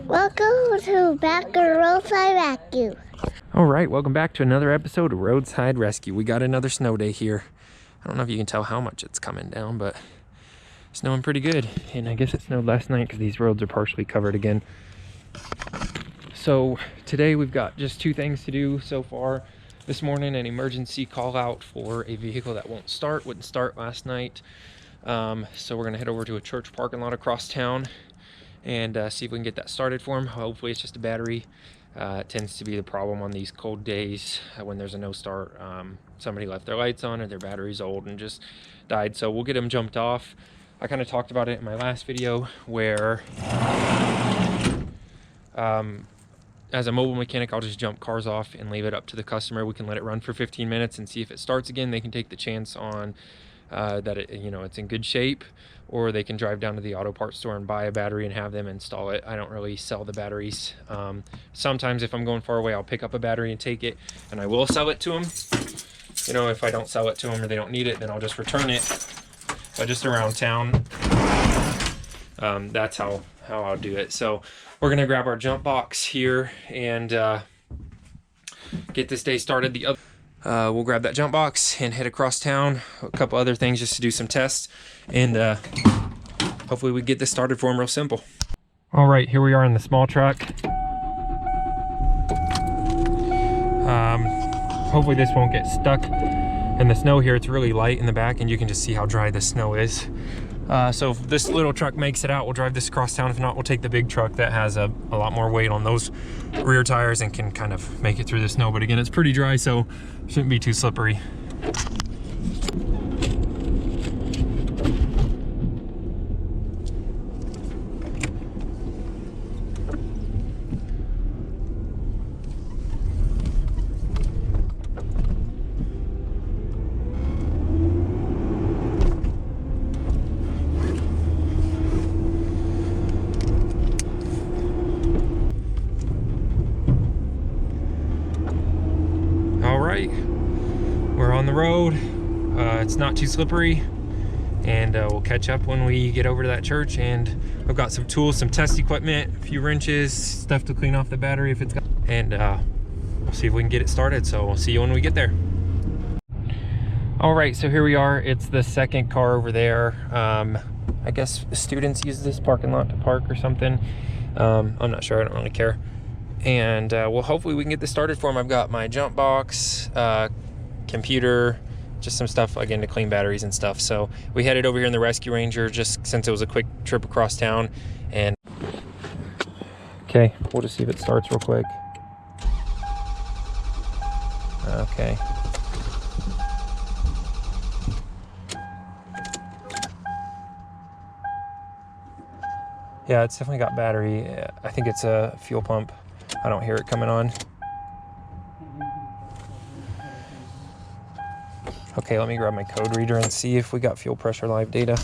Welcome to back of Roadside Rescue. All right, welcome back to another episode of Roadside Rescue. We got another snow day here. I don't know if you can tell how much it's coming down, but snowing pretty good. And I guess it snowed last night because these roads are partially covered again. So today we've got just two things to do so far. This morning, an emergency call out for a vehicle that wouldn't start last night. So we're gonna head over to a church parking lot across town and see if we can get that started for him. Hopefully it's just a battery. It tends to be the problem on these cold days when there's a no start. Somebody left their lights on or their battery's old and just died. So we'll get him jumped off. I kind of talked about it in my last video where as a mobile mechanic, I'll just jump cars off and leave it up to the customer. We can let it run for 15 minutes and see if it starts again. They can take the chance on that it's in good shape, or they can drive down to the auto parts store and buy a battery and have them install it. I don't really sell the batteries. Sometimes if I'm going far away, I'll pick up a battery and take it, and I will sell it to them. You know, if I don't sell it to them or they don't need it, then I'll just return it. But just around town, that's how I'll do it. So we're gonna grab our jump box here and get this day started. We'll grab that jump box and head across town. A couple other things just to do some tests, and hopefully we get this started for him real simple. All right, here we are in the small truck. Hopefully this won't get stuck in the snow here. It's really light in the back and you can just see how dry the snow is. So if this little truck makes it out, we'll drive this across town. If not, we'll take the big truck that has a lot more weight on those rear tires and can kind of make it through the snow. But again, it's pretty dry, so shouldn't be too slippery. We're on the road. It's not too slippery, and we'll catch up when we get over to that church. And I've got some tools, some test equipment, a few wrenches, stuff to clean off the battery if it's got, and we'll see if we can get it started. So we'll see you when we get there. All right, so here we are. It's the second car over there. I guess students use this parking lot to park or something. I'm not sure, I don't really care. And well, hopefully we can get this started for him. I've got my jump box, computer, just some stuff again to clean batteries and stuff. So we headed over here in the Rescue Ranger just since it was a quick trip across town. And okay, we'll just see if it starts real quick. Okay. Yeah, it's definitely got battery. I think it's a fuel pump. I don't hear it coming on. Okay, let me grab my code reader and see if we got fuel pressure live data.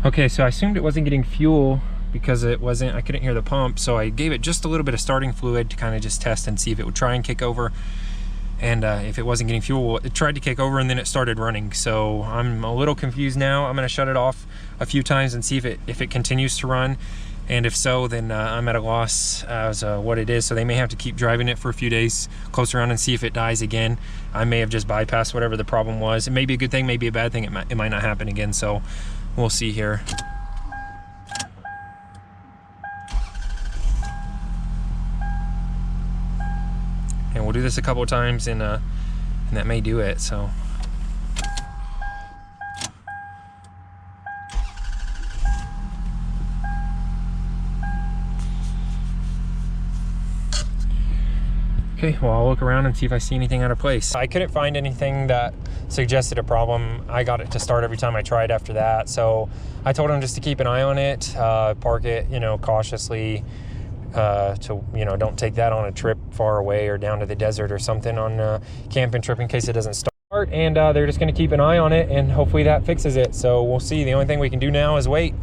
Okay, so I assumed it wasn't getting fuel because I couldn't hear the pump, so I gave it just a little bit of starting fluid to kind of just test and see if it would try and kick over. And if it wasn't getting fuel, it tried to kick over and then it started running. So I'm a little confused now. I'm gonna shut it off a few times and see if it continues to run. And if so, then I'm at a loss as what it is. So they may have to keep driving it for a few days close around and see if it dies again. I may have just bypassed whatever the problem was. It may be a good thing, maybe a bad thing. It might not happen again. So we'll see here. And we'll do this a couple of times and that may do it, so. Okay, well, I'll look around and see if I see anything out of place. I couldn't find anything that suggested a problem. I got it to start every time I tried after that. So I told him just to keep an eye on it, park it, cautiously, don't take that on a trip far away or down to the desert or something on a camping trip in case it doesn't start. And they're just gonna keep an eye on it and hopefully that fixes it. So we'll see. The only thing we can do now is wait.